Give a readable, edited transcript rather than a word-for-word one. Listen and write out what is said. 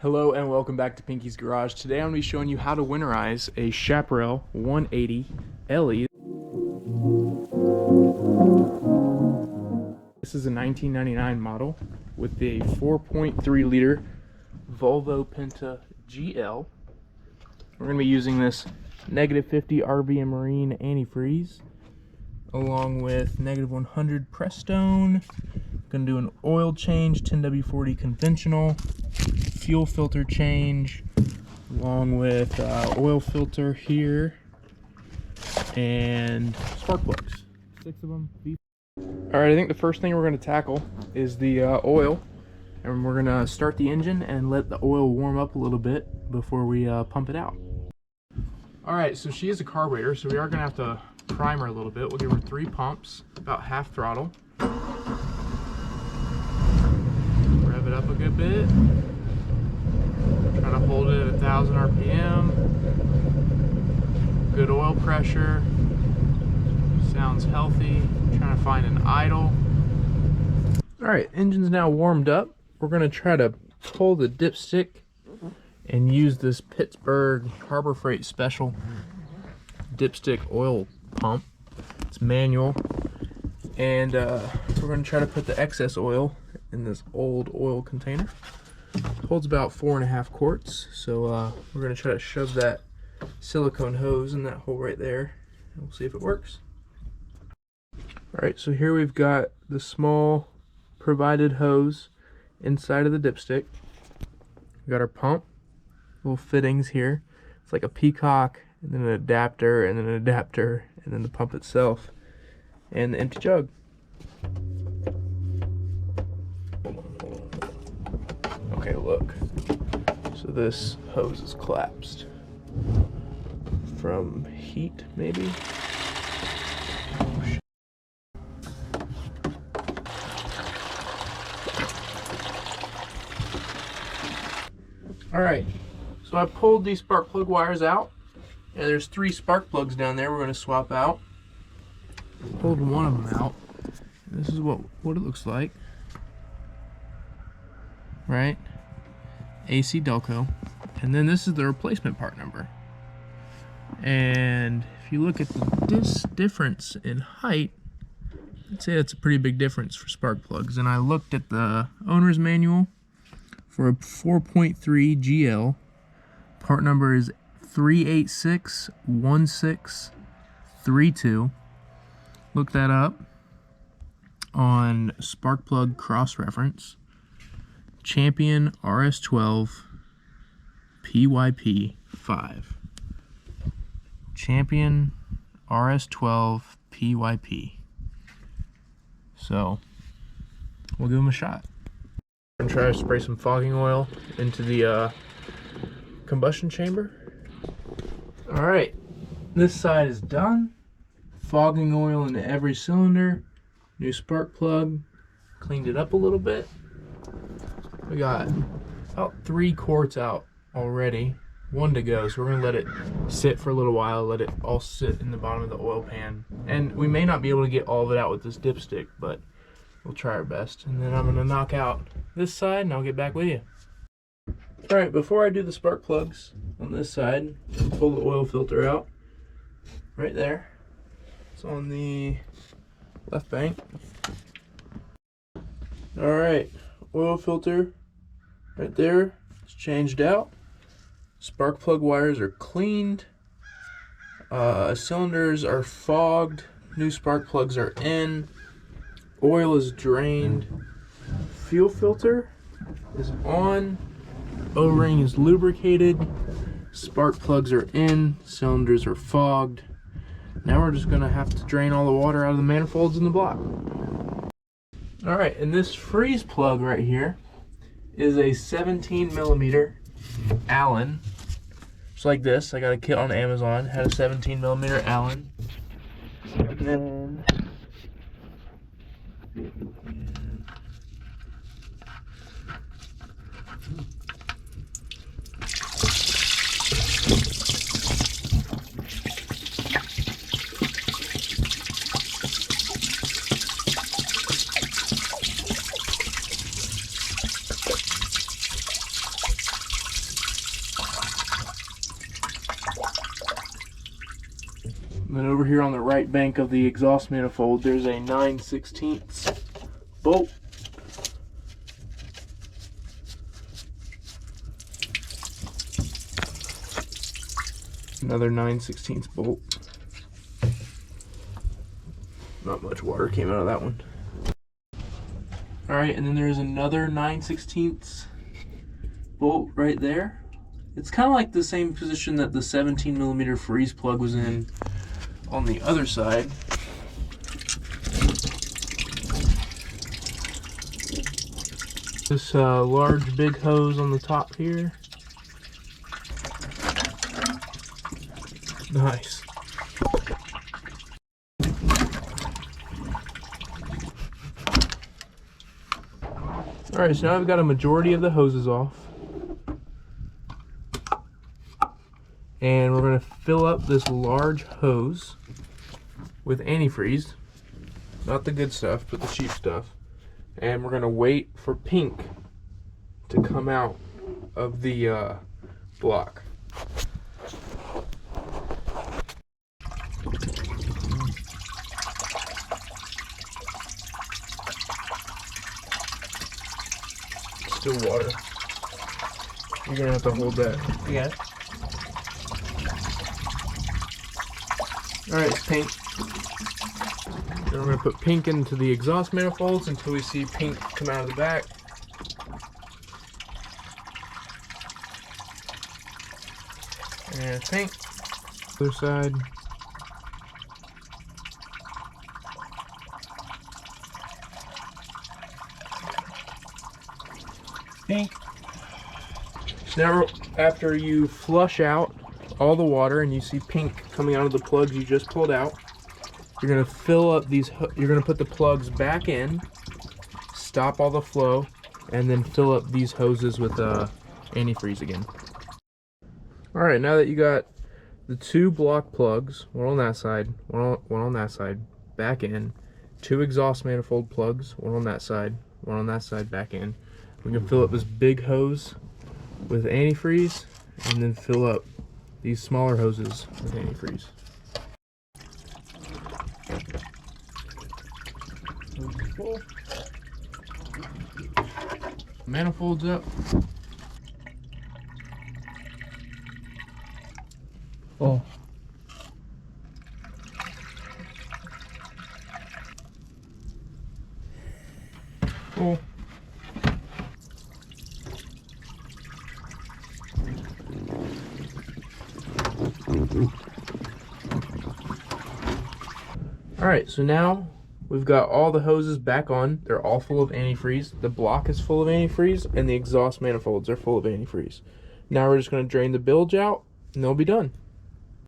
Hello and welcome back to Pinky's Garage. Today I'm going to be showing you how to winterize a Chaparral 180LE. This is a 1999 model with a 4.3 liter Volvo Penta GL. We're going to be using this -50 RV and Marine antifreeze along with -100 Prestone. Going to do an oil change, 10W40 conventional, fuel filter change, along with oil filter here, and spark plugs. 6 of them. Alright, I think the first thing we're going to tackle is the oil, and we're going to start the engine and let the oil warm up a little bit before we pump it out. Alright, so she is a carburetor, so we are going to have to prime her a little bit. We'll give her 3 pumps, about half throttle. Rev it up a good bit. Try to hold it at 1,000 RPM. Good oil pressure. Sounds healthy. Trying to find an idle. Alright, engine's now warmed up. We're going to try to pull the dipstick and use this Pittsburgh Harbor Freight Special dipstick oil pump. It's manual. And we're going to try to put the excess oil in this old oil container. It holds about 4.5 quarts, so we're going to try to shove that silicone hose in that hole right there, and we'll see if it works. Alright, so here we've got the small provided hose inside of the dipstick. We've got our pump, little fittings here. It's like a peacock, and then an adapter, and then an adapter, and then the pump itself, and the empty jug. Okay, look. So this hose is collapsed from heat, maybe. Alright, so I pulled these spark plug wires out, and there's 3 spark plugs down there we're going to swap out. Pulled one of them out. This is what it looks like. Right? AC Delco. And then this is the replacement part number. And if you look at this difference in height, I'd say that's a pretty big difference for spark plugs. And I looked at the owner's manual for a 4.3 GL. Part number is 3861632. Look that up on spark plug cross reference. Champion RS12 PYP5. Champion RS12 PYP. So we'll give them a shot. I'm going to try to spray some fogging oil into the combustion chamber. Alright, this side is done. Fogging oil into every cylinder. New spark plug. Cleaned it up a little bit. We got about 3 quarts out already. 1 to go, so we're going to let it sit for a little while, let it all sit in the bottom of the oil pan. And we may not be able to get all of it out with this dipstick, but we'll try our best. And then I'm going to knock out this side and I'll get back with you. Alright, before I do the spark plugs on this side, pull the oil filter out. Right there. It's on the left bank. Alright. Oil filter right there, it's changed out. Spark plug wires are cleaned. Cylinders are fogged. New spark plugs are in. Oil is drained. Fuel filter is on. O-ring is lubricated. Spark plugs are in. Cylinders are fogged. Now we're just going to have to drain all the water out of the manifolds in the block. Alright, and this freeze plug right here is a 17mm Allen. Just like this. I got a kit on Amazon. Had a 17mm Allen. And then And then over here on the right bank of the exhaust manifold, there's a 9/16 bolt. Another 9/16 bolt. Not much water came out of that one. Alright, and then there's another 9/16 bolt right there. It's kind of like the same position that the 17mm freeze plug was in on the other side. This large big hose on the top here. Nice. Alright, so now I've got a majority of the hoses off. And we're going to fill up this large hose with antifreeze. Not the good stuff, but the cheap stuff. And we're going to wait for pink to come out of the block. Still water. You're going to have to hold that. Yeah. Alright, it's pink. Then we're going to put pink into the exhaust manifolds until we see pink come out of the back. And pink. Other side. Pink. Now, after you flush out all the water and you see pink coming out of the plugs you just pulled out, you're going to fill up these, you're going to put the plugs back in, stop all the flow, and then fill up these hoses with antifreeze again. Alright, now that you got the two block plugs, one on that side, one on that side, back in, two exhaust manifold plugs, one on that side, back in, we can fill up this big hose with antifreeze and then fill up these smaller hoses with antifreeze. Full. Manifolds up. Oh. Full. Alright, so now we've got all the hoses back on. They're all full of antifreeze. The block is full of antifreeze, and the exhaust manifolds are full of antifreeze. Now we're just going to drain the bilge out, and they'll be done.